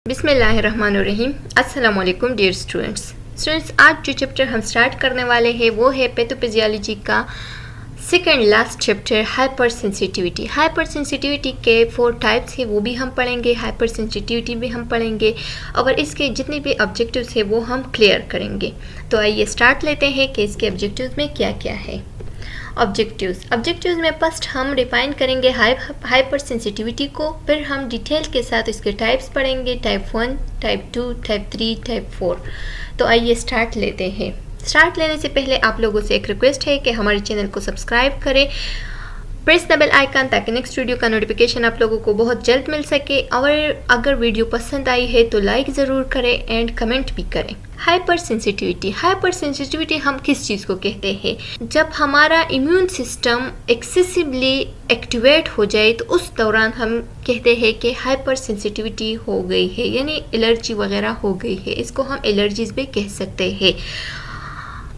बिस्मिल्लाहिर्रहमानिर्रहीम। अस्सलाम वालेकुम डियर स्टूडेंट्स। आज जो चैप्टर हम स्टार्ट करने वाले हैं वो है पैथोफिजियोलॉजी का second last chapter hyper sensitivity. Hyper sensitivity के 4 टाइप्स हैं वो भी हम पढ़ेंगे, हाइपर सेंसिटिविटी भी हम पढ़ेंगे और इसके जितने भी ऑब्जेक्टिव्स हैं वो हम क्लियर करेंगे। तो आइए स्टार्ट लेते हैं कि इसके ऑब्जेक्टिव्स में क्या क्या है। ऑब्जेक्टिव्स में फर्स्ट हम डिफाइन करेंगे हाइपर सेंसिटिविटी को, फिर हम डिटेल के साथ इसके टाइप्स पढ़ेंगे, टाइप 1, टाइप 2, टाइप 3, टाइप 4। तो आइए स्टार्ट लेते हैं। स्टार्ट लेने से पहले आप लोगों से एक रिक्वेस्ट है कि हमारे चैनल को सब्सक्राइब करें, प्रेस द बेल आइकन ताकि नेक्स्ट वीडियो का नोटिफिकेशन आप लोगों को बहुत जल्द मिल सके। और अगर वीडियो पसंद आई है तो लाइक ज़रूर करें एंड कमेंट भी करें। हाइपर सेंसिटिविटी हम किस चीज़ को कहते हैं? जब हमारा इम्यून सिस्टम एक्सेसिवली एक्टिवेट हो जाए तो उस दौरान हम कहते हैं कि हाइपर सेंसिटिविटी हो गई है, यानी एलर्जी वगैरह हो गई है। इसको हम एलर्जीज भी कह सकते हैं।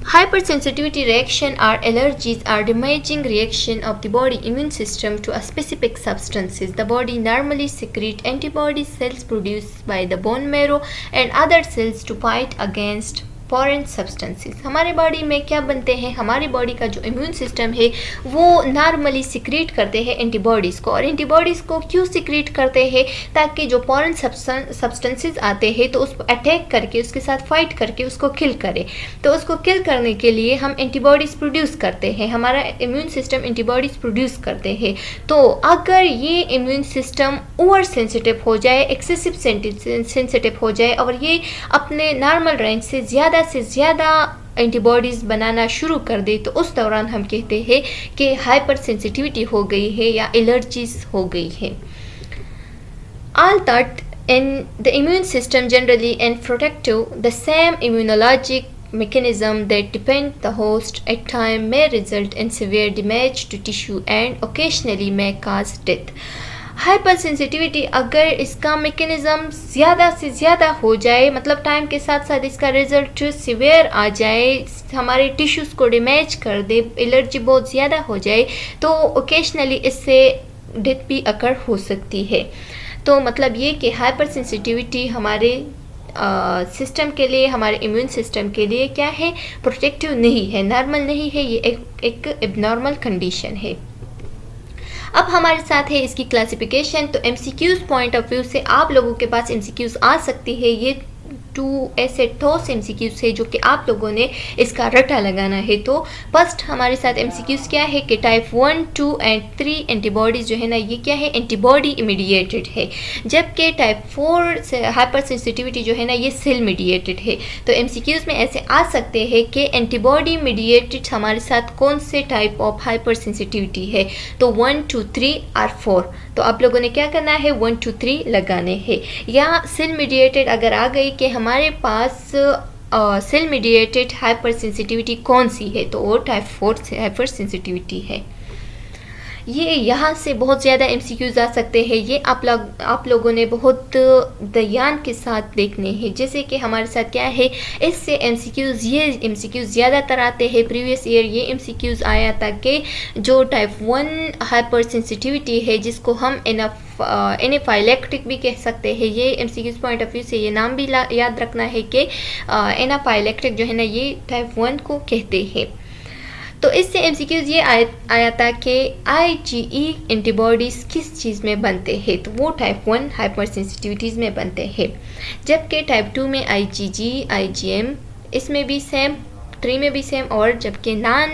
Hypersensitivity reaction or allergies are damaging reaction of the body immune system to a specific substances. The body normally secrete antibody cells produced by the bone marrow and other cells to fight against foreign substances. हमारे body में क्या बनते हैं? हमारी body का जो immune system है वो नॉर्मली सिक्रीट करते हैं एंटीबॉडीज़ को। और एंटीबॉडीज़ को क्यों सिक्रीट करते हैं? ताकि जो फॉरेन सब्सटेंसेस आते हैं तो उसको अटैक करके, उसके साथ फाइट करके उसको किल करे। तो उसको किल करने के लिए हम एंटीबॉडीज़ प्रोड्यूस करते हैं, हमारा इम्यून सिस्टम एंटीबॉडीज़ प्रोड्यूस करते हैं। तो अगर ये इम्यून सिस्टम ओवर सेंसिटिव हो जाए, एक्सेसिव सेंसिटिव हो जाए और ये अपने नॉर्मल रेंज से ज़्यादा एंटीबॉडीज़ बनाना शुरू कर दे तो उस दौरान हम कहते हैं कि हाइपर सेंसिटिविटी हो गई है या एलर्जीज हो गई है। All that in the immune system generally and protective, the same immunologic mechanism that depend the host at time may result in severe damage to tissue and occasionally may cause death. Hyper sensitivity अगर इसका mechanism ज़्यादा से ज़्यादा हो जाए, मतलब time के साथ साथ इसका रिजल्ट सिवियर आ जाए, हमारे टिश्यूज़ को डैमेज कर दे, एलर्जी बहुत ज़्यादा हो जाए, तो ओकेशनली इससे डेथ भी अकर हो सकती है। तो मतलब ये कि हाइपर सेंसिटिविटी हमारे सिस्टम के लिए, हमारे इम्यून सिस्टम के लिए क्या है? प्रोटेक्टिव नहीं है, नॉर्मल नहीं है, ये एक एबनॉर्मल कंडीशन है। अब हमारे साथ है इसकी क्लासिफिकेशन। तो एमसीक्यूज़ पॉइंट ऑफ व्यू से आप लोगों के पास एमसीक्यूज़ आ सकती है। ये 2 ऐसे ठोस एमसीक्यूज़ है जो कि आप लोगों ने इसका रटा लगाना है। तो फर्स्ट हमारे साथ एमसीक्यूज़ क्या है कि टाइप 1, 2 एंड 3 एंटीबॉडीज़ जो है ना, ये क्या है? एंटीबॉडी इमीडिएटेड है। जबकि टाइप 4 से हाइपर सेंसिटिविटी जो है ना, ये सेल मीडिएटेड है। तो एमसीक्यूज़ में ऐसे आ सकते हैं कि एंटीबॉडी मीडिएटेड हमारे साथ कौन से टाइप ऑफ हाइपर सेंसिटिविटी है? तो 1, 2, 3 और 4। तो आप लोगों ने क्या करना है? 1, 2, 3 लगाने हैं। या सेल मीडिएटेड अगर आ गई कि हमारे पास सेल मीडिएटेड हाइपर सेंसिटिविटी कौन सी है, तो वो टाइप 4 से हाइपर सेंसिटिविटी है। ये यहाँ से बहुत ज़्यादा एमसीक्यूज़ आ सकते हैं। ये आप लोगों ने बहुत ध्यान के साथ देखने हैं। जैसे कि हमारे साथ क्या है, इससे ये एमसीक्यूज़ ज़्यादातर आते हैं। प्रीवियस ईयर ये एमसीक्यूज़ आया था कि जो टाइप 1 हाइपर सेंसिटिविटी है, जिसको हम एनाफाइलेक्टिक भी कह सकते हैं। ये एमसीक्यूज़ पॉइंट ऑफ व्यू से ये नाम भी याद रखना है कि एनाफाइलेक्टिक जो है ना, ये टाइप 1 को कहते हैं। तो इससे एमसीक्यूज़ ये आया था कि IgE एंटीबॉडीज़ किस चीज़ में बनते हैं? तो वो टाइप 1 हाइपर सेंसिटिविटीज़ में बनते हैं। जबकि टाइप 2 में IgG, IgM, इसमें भी सेम, 3 में भी सेम, और जबकि नॉन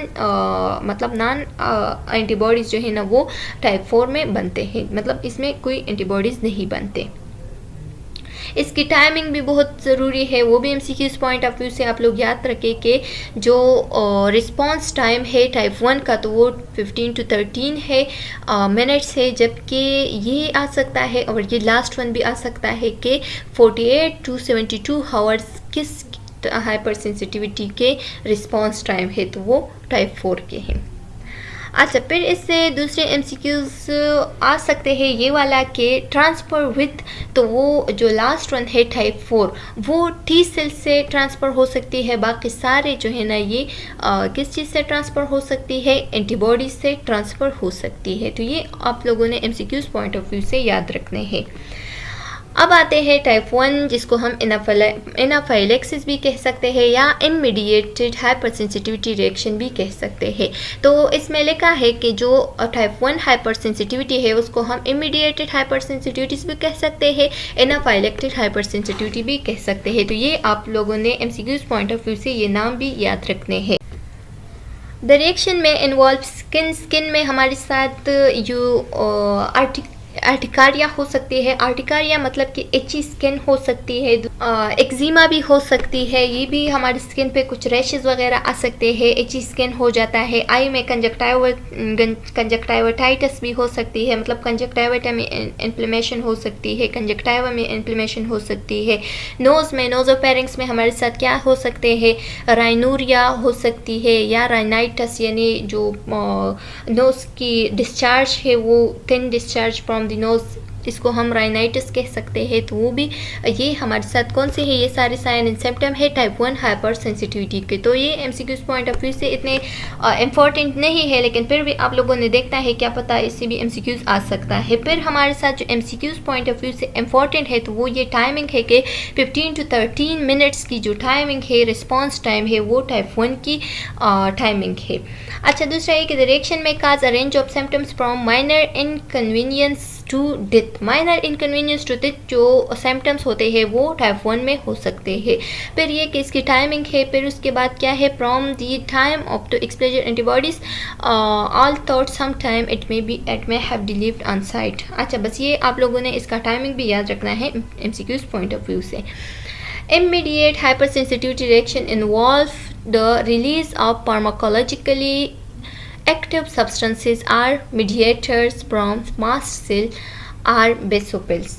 एंटीबॉडीज़ जो है ना वो टाइप 4 में बनते हैं, मतलब इसमें कोई एंटीबॉडीज़ नहीं बनते। इसकी टाइमिंग भी बहुत ज़रूरी है, वो भी एमसीक्यूज़ पॉइंट ऑफ व्यू से आप लोग याद रखें कि जो रिस्पांस टाइम है टाइप 1 का, तो वो 15 to 13 है मिनट्स है। जबकि ये आ सकता है, और ये लास्ट वन भी आ सकता है कि 48 to 72 आवर्स किस हाइपर सेंसिटिविटी के रिस्पांस टाइम है, तो वो टाइप 4 के हैं। अच्छा, फिर इससे दूसरे एमसीक्यूज़ आ सकते हैं ये वाला कि ट्रांसफ़र विथ, तो वो जो लास्ट वन है टाइप 4, वो टी सेल से ट्रांसफ़र हो सकती है। बाकी सारे जो है ना ये किस चीज़ से ट्रांसफ़र हो सकती है? एंटीबॉडीज से ट्रांसफ़र हो सकती है। तो ये आप लोगों ने एमसीक्यूज़ पॉइंट ऑफ व्यू से याद रखने हैं। अब आते हैं टाइप 1 जिसको हम एनाफाइलेक्सिस भी कह सकते हैं या इमीडिएटेड हाइपर सेंसिटिविटी रिएक्शन भी कह सकते हैं। तो इसमें लिखा है कि जो टाइप 1 हाइपर सेंसिटिविटी है उसको हम इमीडिएटेड हाइपर सेंसिटिविटीज भी कह सकते हैं, एनाफाइलेक्टिक हाइपर सेंसिटिविटी भी कह सकते हैं। तो ये आप लोगों ने एमसीक्यूज पॉइंट ऑफ व्यू से ये नाम भी याद रखने हैं। द रिएक्शन में इन्वॉल्व स्किन में हमारे साथ जो आर्टिकारिया हो सकती है। आर्टिकारिया मतलब कि एची स्किन हो सकती है, एक्जिमा भी हो सकती है, ये भी हमारी स्किन पे कुछ रैशेस वगैरह आ सकते हैं, एची स्किन हो जाता है। आई में कंजक्टाइवाइटिस भी हो सकती है, मतलब कंजक्टाइवा में इन्फ्लेमेशन हो सकती है, कंजक्टाइवा में इन्फ्लेमेशन हो सकती है। नोज़ में नोजोफेरिंक्स में हमारे साथ क्या हो सकते हैं, राइनूरिया हो सकती है या राइनाइटिस, यानी जो नोज़ की डिस्चार्ज है वो thin discharge from the nose, इसको हम राइनाइटिस कह सकते हैं। तो वो भी ये हमारे साथ कौन से है, ये सारे साइन एंड सिम्टम है टाइप 1 हाइपर सेंसिटिविटी के। तो ये एमसीक्यूज पॉइंट ऑफ व्यू से इतने इम्पॉर्टेंट नहीं है, लेकिन फिर भी आप लोगों ने देखना है, क्या पता इससे भी एमसीक्यूज आ सकता है। फिर हमारे साथ जो एमसीक्यूज पॉइंट ऑफ व्यू से इम्पॉर्टेंट है तो वो ये टाइमिंग है कि 15 to 13 मिनट्स की जो टाइमिंग है, रिस्पॉन्स टाइम है, वो टाइप 1 की टाइमिंग है। अच्छा, दूसरा है कि द रिएक्शन में cause a range of symptoms from minor inconvenience to death. Minor inconvenience to death जो सिम्टम्स होते हैं वो टाइप 1 में हो सकते हैं। फिर ये कि इसकी टाइमिंग है, फिर उसके बाद क्या है, from the time of to exposure antibodies all thought some time it may have delivered on site. अच्छा, बस ये आप लोगों ने इसका टाइमिंग भी याद रखना है एमसीक्यूज पॉइंट ऑफ व्यू से। Immediate hypersensitivity reaction involve the release of pharmacologically active substances or mediators from mast cell or basophils।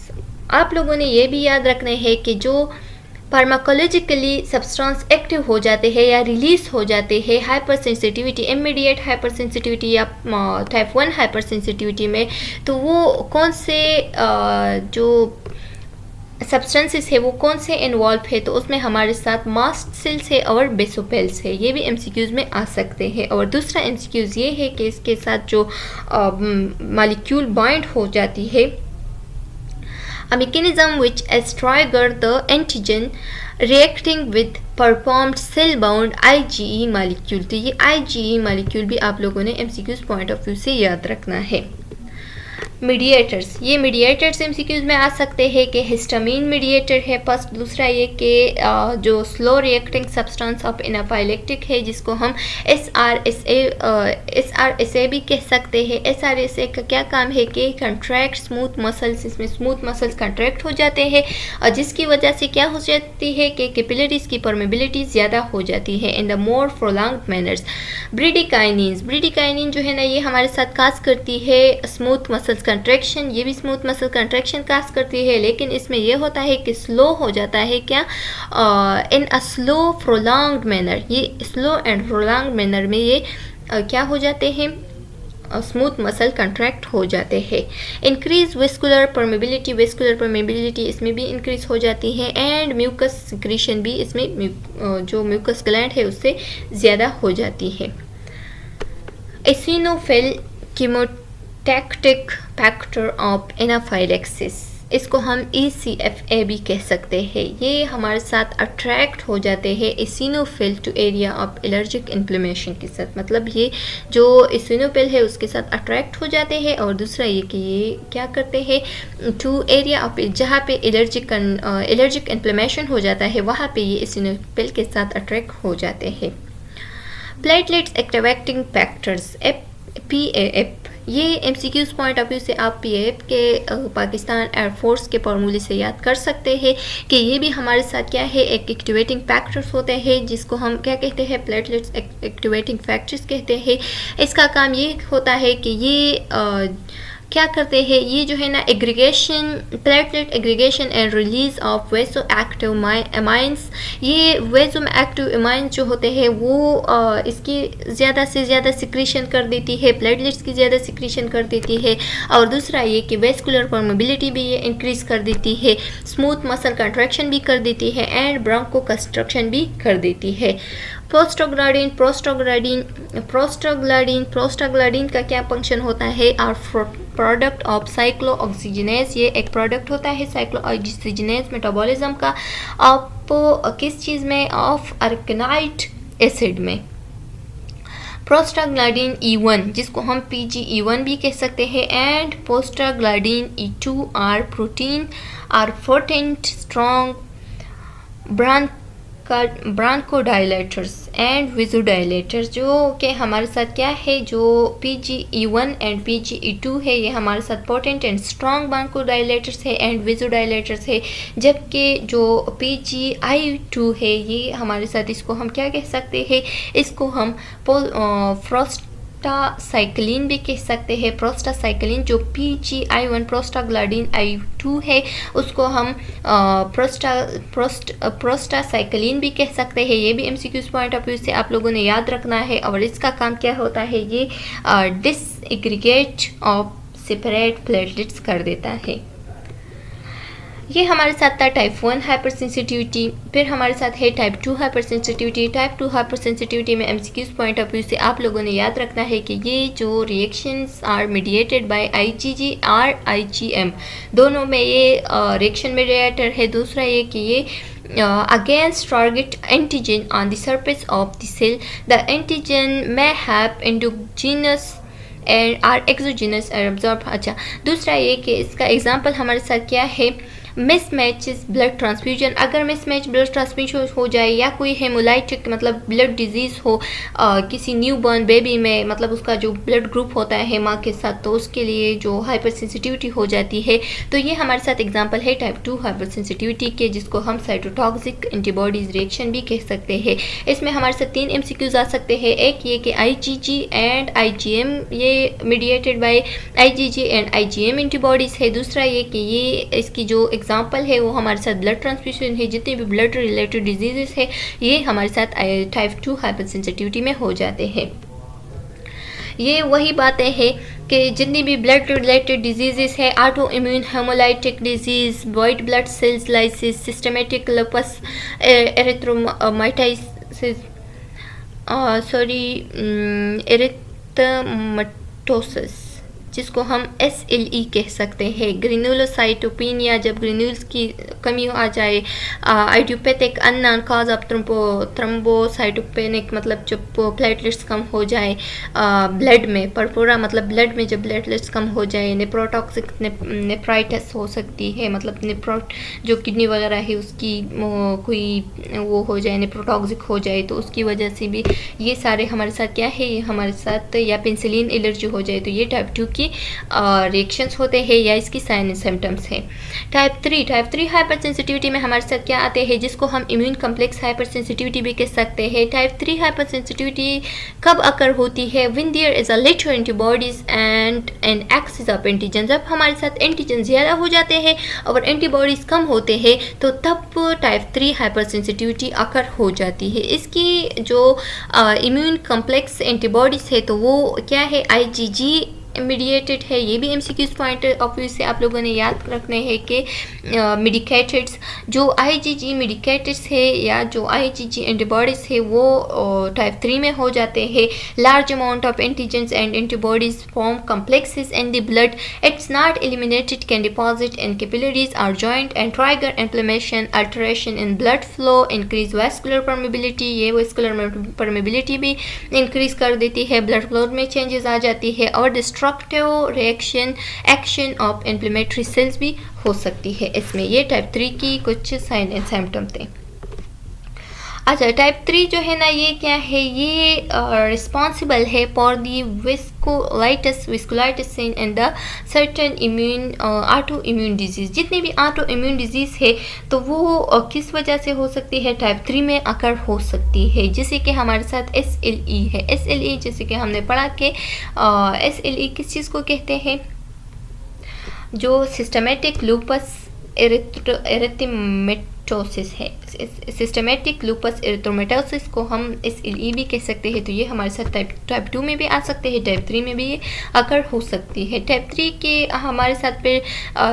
आप लोगों ने ये भी याद रखना है कि जो फार्माकोलॉजिकली सब्सटेंस एक्टिव हो जाते हैं या रिलीज हो जाते हैं hyper sensitivity, immediate hyper sensitivity या टाइप 1 हाइपर सेंसिटिविटी में, तो वो कौन से जो सब्सटेंसेस है वो कौन से इन्वॉल्व है, तो उसमें हमारे साथ मास्ट सेल्स है और बेसोपेल्स है। ये भी एमसीक्यूज में आ सकते हैं। और दूसरा एमसीक्यूज ये है कि इसके साथ जो मॉलिक्यूल बाइंड हो जाती है, a mechanism which has triggered the antigen reacting with performed cell bound IgE molecule। तो ये IgE molecule भी आप लोगों ने एमसीक्यूज पॉइंट ऑफ व्यू से याद रखना है। मीडिएटर्स, ये मीडिएटर्स एमसीक्यूज में आ सकते हैं कि हिस्टामीन मीडिएटर है फर्स्ट। दूसरा ये कि जो slow reacting substance of anaphylactic है जिसको हम SRSA भी कह सकते हैं। SRSA का क्या काम है कि कंट्रैक्ट स्मूथ मसल्स, इसमें स्मूथ मसल्स कंट्रैक्ट हो जाते हैं और जिसकी वजह से क्या हो जाती है कि कैपिलरीज की परमेबिलिटी ज़्यादा हो जाती है in the more prolonged manners. Bradykinin जो है ना, ये हमारे साथ काज करती है स्मूथ मसल्स कंट्रैक्शन, ये भी स्मूथ मसल कंट्रैक्शन काज करती है, लेकिन इसमें यह होता है कि स्लो हो जाता है, क्या इन अ स्लो प्रोलॉन्ग्ड मैनर। ये स्लो एंड प्रोलॉन्ग्ड मैनर में ये क्या हो जाते हैं, स्मूथ मसल कंट्रैक्ट हो जाते हैं। इंक्रीज वेस्कुलर परमेबिलिटी इसमें भी इंक्रीज हो जाती है एंड म्यूकस सिक्रीशन भी इसमें जो म्यूकस ग्लैंड है उससे ज़्यादा हो जाती है। एसिनोफिल कीमोटैक्टिक फैक्टर ऑफ एनाफाइलेक्सिस, इसको हम ECFA भी कह सकते हैं। ये हमारे साथ अट्रैक्ट हो जाते हैं eosinophil to area of allergic inflammation के साथ, मतलब ये जो एसिनोफिल है उसके साथ अट्रैक्ट हो जाते हैं। और दूसरा ये कि ये क्या करते हैं, टू एरिया ऑफ, जहाँ पे एलर्जिक इन्फ्लेमेशन हो जाता है वहाँ पे ये एसिनोफिल के साथ अट्रैक्ट हो जाते हैं। प्लेटलेट्स एक्टिवेटिंग फैक्टर्स PAF, ये MCQs पॉइंट ऑफ व्यू से आप PAF के पाकिस्तान एयरफोर्स के फॉर्मूले से याद कर सकते हैं कि ये भी हमारे साथ क्या है, एक एक्टिवेटिंग फैक्टर्स होते हैं जिसको हम क्या कहते हैं, प्लेटलेट्स एक्टिवेटिंग फैक्टर्स कहते हैं। इसका काम ये होता है कि ये क्या करते हैं, ये जो है ना aggregation, platelet aggregation and release of वेसो active amines, ये वेसो एक्टिव अमाइंस जो होते हैं वो इसकी ज़्यादा से ज़्यादा सिक्रीशन कर देती है, प्लेटलेट्स की ज़्यादा सिक्रीशन कर देती है। और दूसरा ये कि वेस्कुलर परमेबिलिटी भी ये इंक्रीज़ कर देती है, स्मूथ मसल कंट्रैक्शन भी कर देती है एंड ब्रोंको कंस्ट्रक्शन भी कर देती है। प्रोस्टाग्लैंडिन का क्या फंक्शन होता है, और प्रोडक्ट ऑफ साइक्लोऑक्सीजनेस, ये एक प्रोडक्ट होता है साइक्लोऑक्सीजनेस मेटाबॉलिज्म का। आप किस चीज़ में? ऑफ अरकेनाइट एसिड में। प्रोस्टाग्लैंडिन E1 जिसको हम PGE1 भी कह सकते हैं and prostaglandin E2 are protein are potent strong bronchodilators and vasodilators, जो कि हमारे साथ क्या है, जो PGE1 एंड PGE2 है, ये हमारे साथ पोटेंट एंड स्ट्रॉन्ग ब्रांकोडाइलेटर्स है एंड विजोडाइलेटर्स है। जबकि जो PGI2 है ये हमारे साथ, इसको हम क्या कह सकते हैं, इसको हम प्रोस्टासाइक्लिन भी कह सकते हैं। प्रोस्टासाइक्लिन जो PGI1 प्रोस्टाग्लैंडिन I2 है उसको हम प्रोस्टासाइक्लिन भी कह सकते हैं। ये भी MCQs पॉइंट ऑफ व्यू से आप लोगों ने याद रखना है। और इसका काम क्या होता है, ये डिसएग्रीगेट ऑफ सेपरेट प्लेटलेट्स कर देता है। ये हमारे साथ था टाइप 1 हाइपर सेंसिटिविटी। फिर हमारे साथ है type 2 hyper sensitivity. Type 2 hyper sensitivity में MCQs पॉइंट ऑफ व्यू से आप लोगों ने याद रखना है कि ये जो reactions are mediated by IgG और IgM, दोनों में ये रिएक्शन मीडिएटर है। दूसरा ये कि ये against target antigen on the surface of the cell, the antigen may have endogenous and are exogenous or absorbed। अच्छा, दूसरा ये कि इसका एग्जांपल हमारे साथ क्या है, मिसमैचेस ब्लड ट्रांसफ्यूजन। अगर मिसमैच ब्लड ट्रांसफ्यूजन हो जाए या कोई हेमोलाइटिक मतलब ब्लड डिजीज़ हो किसी न्यू बॉर्न बेबी में, मतलब उसका जो ब्लड ग्रुप होता है माँ के साथ, तो उसके लिए जो हाइपर सेंसिटिविटी हो जाती है। तो ये हमारे साथ एग्जांपल है टाइप 2 हाइपर सेंसिटिविटी के, जिसको हम साइटोटॉक्सिक एंटीबॉडीज रिएक्शन भी कह सकते हैं। इसमें हमारे साथ 3 MCQs आ सकते हैं। एक ये कि IgG एंड IgM ये mediated by IgG and IgM antibodies है। दूसरा ये कि ये इसकी जो एग्जाम्पल है वो हमारे साथ ब्लड ट्रांसफ्यूजन है। जितने भी ब्लड रिलेटेड डिजीजेस है ये हमारे साथ टाइप 2 हाइपर सेंसिटिविटी में हो जाते हैं। ये वही बातें हैं कि जितनी भी ब्लड रिलेटेड डिजीजेस है, auto immune haemolytic disease, white blood cells lysis, systematic lupus erythematosus, erythematosus, जिसको हम SLE कह सकते हैं, ग्रेनुलोसाइटोपेनिया जब ग्रेन्यूल्स की कमी आ जाए, idiopathic unknown cause of thrombocytopenic मतलब जब प्लेटलेट्स कम हो जाए ब्लड में, परपोरा मतलब ब्लड में जब प्लेटलेट्स कम हो जाए, नेप्रोटॉक्सिक नेफ्राइटिस हो सकती है, मतलब जो किडनी वगैरह है उसकी कोई वो हो जाए, नेप्रोटॉक्सिक हो जाए, तो उसकी वजह से भी ये सारे हमारे साथ क्या है, ये हमारे साथ या पेंसिलिन एलर्जी हो जाए तो ये टाइप 2 की रिएक्शंस होते हैं या इसकी साइन एंड सिम्टम्स है। टाइप 3 हाइपर सेंसिटिविटी में हमारे साथ क्या आते हैं, जिसको हम इम्यून कम्प्लेक्स हाइपर सेंसिटिविटी भी कह सकते हैं। टाइप 3 हाइपर सेंसिटिविटी कब अकर होती है, when there is a later antibodies and an excess of antigen. जब हमारे साथ एंटीजन ज़्यादा हो जाते हैं और एंटीबॉडीज कम होते हैं तो तब टाइप 3 हाइपर सेंसिटिविटी अकर हो जाती है। इसकी जो इम्यून कम्प्लेक्स एंटीबॉडीज है तो वो क्या है, IgG मीडिएटेड है। ये भी MCQs पॉइंट ऑफ व्यू से आप लोगों ने याद रखने हैं कि मेडिकेटेड्स जो IgG मेडिकेटेड्स है या जो IgG एंटीबॉडीज़ है वो टाइप 3 में हो जाते हैं। Large amount of antigens and antibodies form complexes in the blood, it's not eliminated, can deposit in capillaries और joint and trigger inflammation, alteration in blood flow, increase vascular permeability. ये vascular permeability भी increase कर देती है, blood flow में changes आ जाती है और destructive reaction action of inflammatory cells भी हो सकती है। इसमें ये टाइप 3 की कुछ साइन एंड सिम्टम थे। अच्छा, टाइप 3 जो है ना ये क्या है, ये रिस्पॉन्सिबल है for the vasculitis in the certain immune auto immune disease. जितनी भी ऑटो इम्यून डिजीज़ है तो वो किस वजह से हो सकती है, टाइप 3 में अकर हो सकती है। जैसे कि हमारे साथ SLE है। SLE जैसे कि हमने पढ़ा कि SLE किस चीज़ को कहते हैं, जो सिस्टमेटिक लूपस एरिथेमेटोसिस है। सिस्टमेटिक लूपस एरिथेमेटोसिस को हम SLE भी कह सकते हैं। तो ये हमारे साथ टाइप 2 में भी आ सकते हैं, टाइप 3 में भी ये अकर हो सकती है। टाइप 3 के हमारे साथ फिर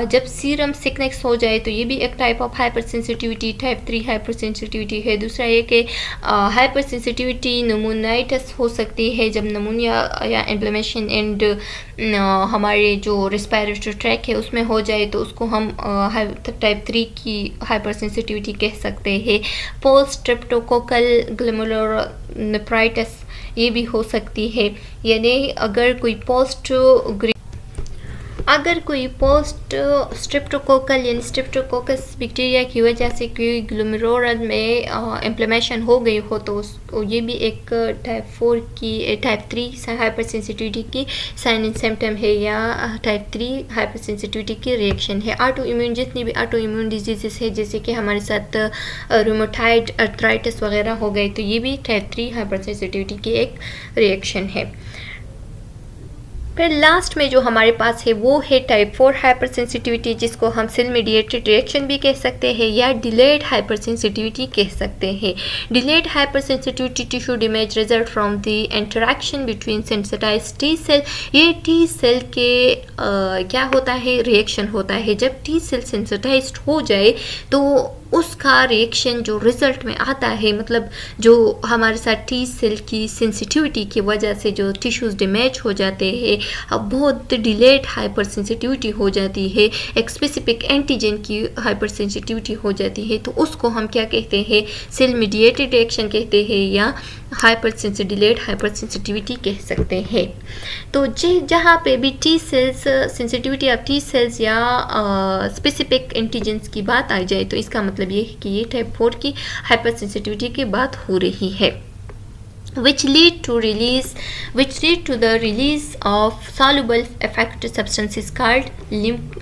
जब सीरम सिकनेस हो जाए तो ये भी एक type of hyper sensitivity type 3 hyper sensitivity है। दूसरा ये कि हाइपर सेंसिटिविटी नमूनाइटिस हो सकती है, जब नमूनिया या इन्फ्लेमेशन एंड हमारे जो रेस्पिरेटरी ट्रैक है उसमें हो जाए तो उसको हम टाइप 3 की हाइपर सेंसिटिविटी कह सकते हैं। पोस्ट स्ट्रेप्टोकोकल ग्लोमेरुलोनेफ्राइटिस ये भी हो सकती है, यानी अगर कोई पोस्ट स्ट्रेप्टोकोकल यानी स्ट्रेप्टोकोकस बैक्टीरिया की वजह से कोई ग्लोमेरुलर में इन्फ्लेमेशन हो गई हो तो ये भी एक टाइप 3 हाइपर सेंसिटिविटी की साइन एंड सिम्टम है या टाइप 3 हाइपर सेंसिटिविटी की रिएक्शन है। ऑटो इम्यून जितनी भी ऑटो इम्यून डिजीजेस है जैसे कि हमारे साथ रूमेटॉइड अर्थराइटिस वगैरह हो गए तो ये भी टाइप 3 हाइपर सेंसिटिविटी की एक रिएक्शन है। फिर लास्ट में जो हमारे पास है वो है टाइप 4 हाइपर सेंसिटिविटी, जिसको हम सेल मीडिएटेड रिएक्शन भी कह सकते हैं या डिलेड हाइपर सेंसिटिविटी कह सकते हैं। Delayed hypersensitivity tissue damage result from the interaction between sensitized T cell. ये टी सेल के क्या होता है, रिएक्शन होता है। जब टी सेल सेंसिटाइज्ड हो जाए तो उसका रिएक्शन जो रिजल्ट में आता है, मतलब जो हमारे साथ टी सेल की सेंसिटिविटी की वजह से जो टिश्यूज़ डैमेज हो जाते हैं, अब बहुत डिलेड हाइपर सेंसिटिविटी हो जाती है, एक स्पेसिफिक एंटीजन की हाइपर सेंसिटिविटी हो जाती है, तो उसको हम क्या कहते हैं, सेल मीडिएटेड रिएक्शन कहते हैं या डिलेड हाइपर सेंसिटिविटी कह सकते हैं। तो जहाँ पे भी T cells sensitivity of T sales या स्पेसिफिक एंटीजेंस की बात आ जाए तो इसका मतलब ये है कि ये टाइप 4 की हाइपर सेंसिटिविटी की बात हो रही है। which lead to the release of soluble effective substances called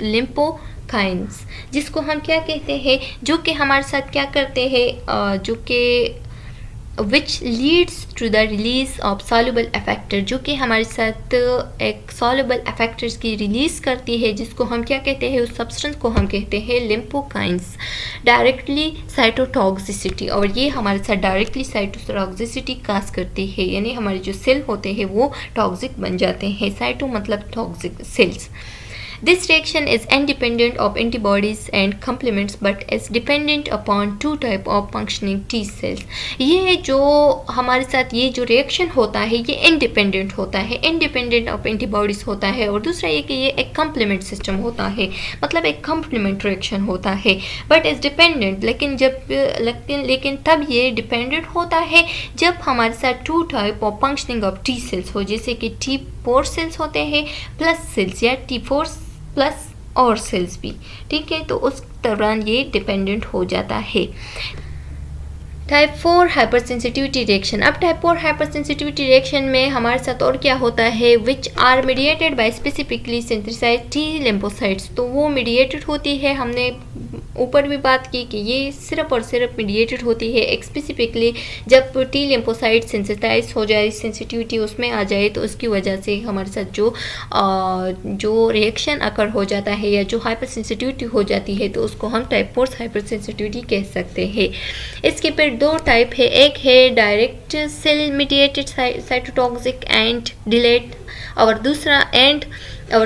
lympokines, जिसको हम क्या कहते हैं, जो कि हमारे साथ क्या करते हैं, जो कि which leads to the release of soluble effector, जो कि हमारे साथ एक soluble effectors की रिलीज़ करती है, जिसको हम क्या कहते हैं, उस सब्सटेंस को हम कहते हैं लिम्पोकाइंस। डायरेक्टली साइटोटॉक्सिसिटी, और ये हमारे साथ डायरेक्टली साइटोटॉक्सिसिटी काज करती है, यानी हमारे जो सेल होते हैं वो टॉक्सिक बन जाते हैं। साइटो मतलब toxic cells. This reaction is independent of antibodies and complements but is dependent upon two type of functioning T cells। ये जो हमारे साथ ये जो रिएक्शन होता है ये इंडिपेंडेंट होता है, इंडिपेंडेंट ऑफ एंटीबॉडीज होता है, और दूसरा ये कि ये एक कम्प्लीमेंट सिस्टम होता है, मतलब एक कम्प्लीमेंट रिएक्शन होता है। बट इज डिपेंडेंट, लेकिन तब ये डिपेंडेंट होता है जब हमारे साथ two type of functioning of T cells हो, जैसे कि T4 सेल्स होते हैं प्लस सेल्स या T4 प्लस और सेल्स भी, ठीक है, तो उस दौरान ये डिपेंडेंट हो जाता है। Type 4 hypersensitivity reaction. अब टाइप 4 हाइपर सेंसिटिविटी रिएक्शन में हमारे साथ और क्या होता है, which are mediated by specifically synthesized T lymphocytes. तो वो मीडिएटेड होती है, हमने ऊपर भी बात की कि ये सिर्फ और सिर्फ मीडिएटेड होती है एक स्पेसिफिकली जब टी लिम्फोसाइट सेंसिटाइज हो जाए, सेंसिटिविटी उसमें आ जाए, तो उसकी वजह से हमारे साथ जो रिएक्शन अकर हो जाता है या जो हाइपर सेंसिटिविटी हो जाती है, तो उसको हम टाइप 4 हाइपर सेंसिटिविटी कह सकते हैं। इसके फिर दो टाइप है, एक है direct cell mediated cytotoxic and delayed, और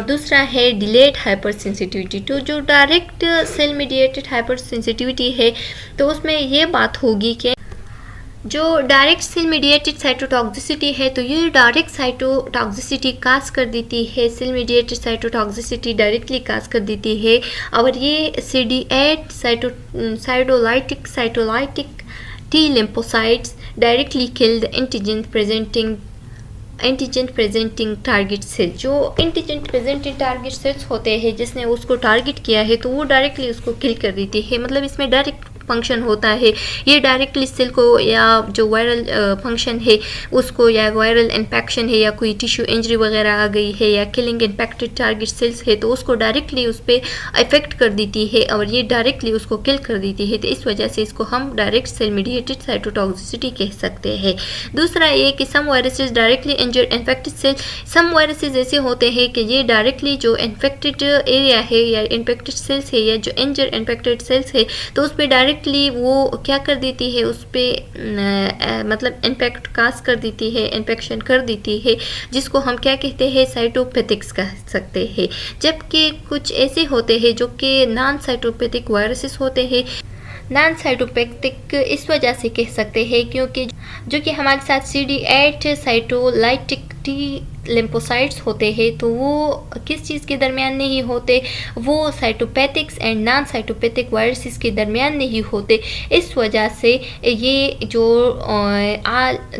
दूसरा है डिलेड हाइपर सेंसिटिविटी। तो जो direct cell mediated hypersensitivity है तो उसमें ये बात होगी कि जो डायरेक्ट सेल मीडिएटेड साइटोटॉक्सिसिटी है तो ये डायरेक्ट साइटोटॉक्सिसिटी काज कर देती है, सेल मीडिएटेड साइटोटॉक्सिसिटी डायरेक्टली काज कर देती है, और ये CD8 साइटोलाइटिक T lymphocytes directly kill the antigen presenting target cell। जो एंटीजन प्रेजेंटिंग टारगेट सेल्स होते हैं जिसने उसको टारगेट किया है तो वो डायरेक्टली उसको किल कर देती है, मतलब इसमें डायरेक्ट फंक्शन होता है। ये डायरेक्टली सेल को या जो वायरल फंक्शन है उसको, या वायरल इन्फेक्शन है या कोई टिश्यू इंजरी वगैरह आ गई है या किलिंग इन्फेक्टेड टारगेट सेल्स है तो उसको डायरेक्टली उस पर इफेक्ट कर देती है और ये डायरेक्टली उसको किल कर देती है। तो इस वजह से इसको हम डायरेक्ट सेल मीडिएटेड साइटोटॉक्सिसिटी कह सकते हैं। दूसरा ये कि सम वायरसेस डायरेक्टली इंजर इन्फेक्टेड सेल। सम वायरसेस ऐसे होते हैं कि ये डायरेक्टली जो इन्फेक्टेड एरिया है या इन्फेक्टेड सेल्स है या जो इंजर इन्फेक्टेड सेल्स है तो उस पर डायरेक्टली वो क्या कर देती है, उस पर मतलब इन्फेक्ट काज कर देती है, इन्फेक्शन कर देती है, जिसको हम क्या कहते हैं, साइटोपैथिक्स कह सकते हैं। जबकि कुछ ऐसे होते हैं जो कि नॉन साइटोपैथिक वायरसेस होते हैं। नॉन साइटोपैथिक इस वजह से कह सकते हैं क्योंकि जो कि हमारे साथ CD8 साइटोलाइटिक T टी लिम्फोसाइट्स होते हैं तो वो किस चीज़ के दरमियान नहीं होते, वो cytopathics and non cytopathic viruses के दरमियान नहीं होते। इस वजह से ये जो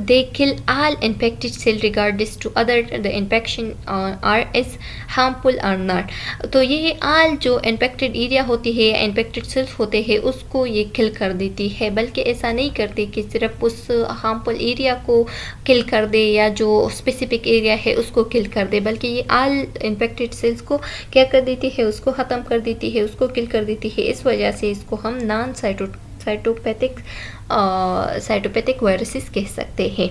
they kill all infected cell regardless to other the infection or is harmful और नॉट। तो ये ऑल जो इन्फेक्टेड एरिया होती है या इन्फेक्टेड सेल्स होते हैं उसको ये किल कर देती है, बल्कि ऐसा नहीं करती कि सिर्फ उस हार्मफुल एरिया को किल कर दे या जो स्पेसिफिक एरिया है उसको किल कर दे, बल्कि ये ऑल इन्फेक्टेड सेल्स को क्या कर देती है, उसको ख़त्म कर देती है, उसको किल कर देती है। इस वजह से इसको हम नॉन साइटोपैथिक वायरसेस कह सकते हैं।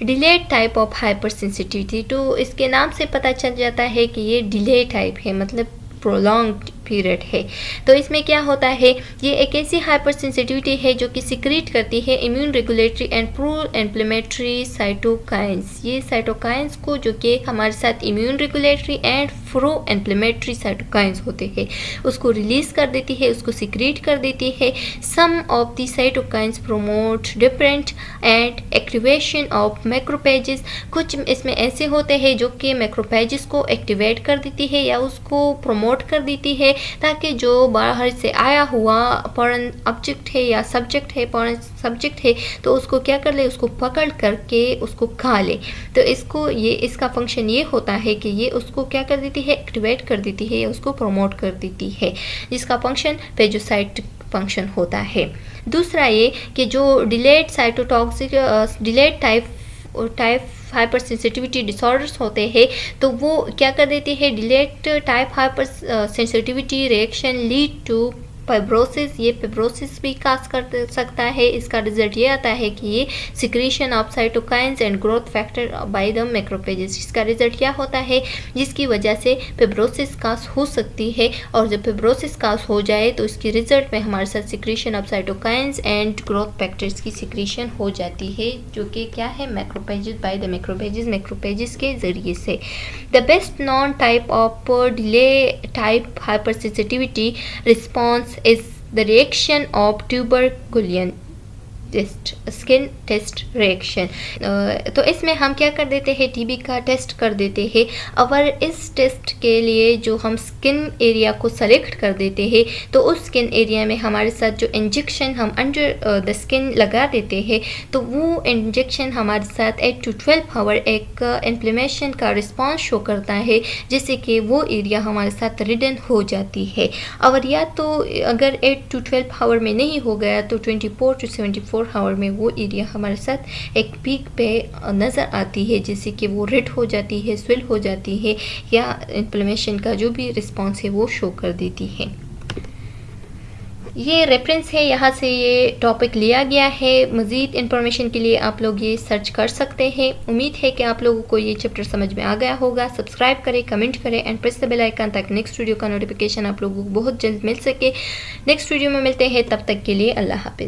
Delayed type of hyper sensitivity, तो इसके नाम से पता चल जाता है कि ये डिले टाइप है, मतलब प्रोलॉन्ग्ड पीरियड है। तो इसमें क्या होता है, ये एक ऐसी हाइपर सेंसिटिविटी है जो कि सिक्रीट करती है immune regulatory and pro inflammatory cytokines. ये साइटोकाइंस को जो कि हमारे साथ immune regulatory and pro inflammatory cytokines होते हैं उसको रिलीज कर देती है, उसको सिक्रीट कर देती है। Some of the cytokines promote different and activation of macrophages. कुछ इसमें ऐसे होते हैं जो कि मैक्रोपेजेस को एक्टिवेट कर देती है या उसको प्रमोट कर देती है, ताकि जो बाहर से आया हुआ फॉरेन ऑब्जेक्ट है या सब्जेक्ट है, फॉरेन सब्जेक्ट है, तो उसको क्या कर ले, उसको पकड़ करके उसको खा ले। तो इसका फंक्शन ये होता है कि ये उसको क्या कर देती है, एक्टिवेट कर देती है या उसको प्रमोट कर देती है, जिसका फंक्शन फेगोसाइट फंक्शन होता है। दूसरा ये कि जो delayed cytotoxic delayed type hypersensitivity disorders होते हैं तो वो क्या कर देते हैं, delayed type hypersensitivity reaction lead to fibrosis. ये फाइब्रोसिस भी काज कर सकता है। इसका रिजल्ट ये आता है कि ये secretion of cytokines and growth factor by the macrophages. इसका रिजल्ट क्या होता है, जिसकी वजह से फाइब्रोसिस काज हो सकती है, और जब फाइब्रोसिस काज हो जाए तो इसके रिजल्ट में हमारे साथ secretion of cytokines and growth factors की सिक्रीशन हो जाती है, जो कि क्या है, मैक्रोफेजेस बाय द मैक्रोफेजेस के जरिए से। The best known type of delay type hypersensitivity response is the reaction of tuberculin test, skin test reaction. तो इसमें हम क्या कर देते हैं, टीबी का टेस्ट कर देते हैं, और इस टेस्ट के लिए जो हम स्किन एरिया को सेलेक्ट कर देते हैं तो उस स्किन एरिया में हमारे साथ जो इंजेक्शन हम अंडर द स्किन लगा देते हैं तो वो इंजेक्शन हमारे साथ 8 to 12 आवर एक इन्फ्लेमेशन का रिस्पॉन्स शो करता है, जिससे कि वो एरिया हमारे साथ रिडन हो जाती है। और या तो अगर 8 to 12 आवर में नहीं हो गया तो 24 to 74 आवर में वो एरिया हमारे साथ एक पीक पे नज़र आती है, जैसे कि वो रेड हो जाती है, स्वेल हो जाती है, या इन्फ्लेमेशन का जो भी रिस्पॉन्स है वो शो कर देती है। ये रेफरेंस है, यहाँ से ये टॉपिक लिया गया है। मज़ीद इन्फॉर्मेशन के लिए आप लोग ये सर्च कर सकते हैं। उम्मीद है कि आप लोगों को ये चैप्टर समझ में आ गया होगा। सब्सक्राइब करें, कमेंट करें and press the bell icon ताकि नेक्स्ट वीडियो का नोटिफिकेशन आप लोगों को बहुत जल्द मिल सके। नेक्स्ट वीडियो में मिलते हैं, तब तक के लिए अल्लाह हाफिज़।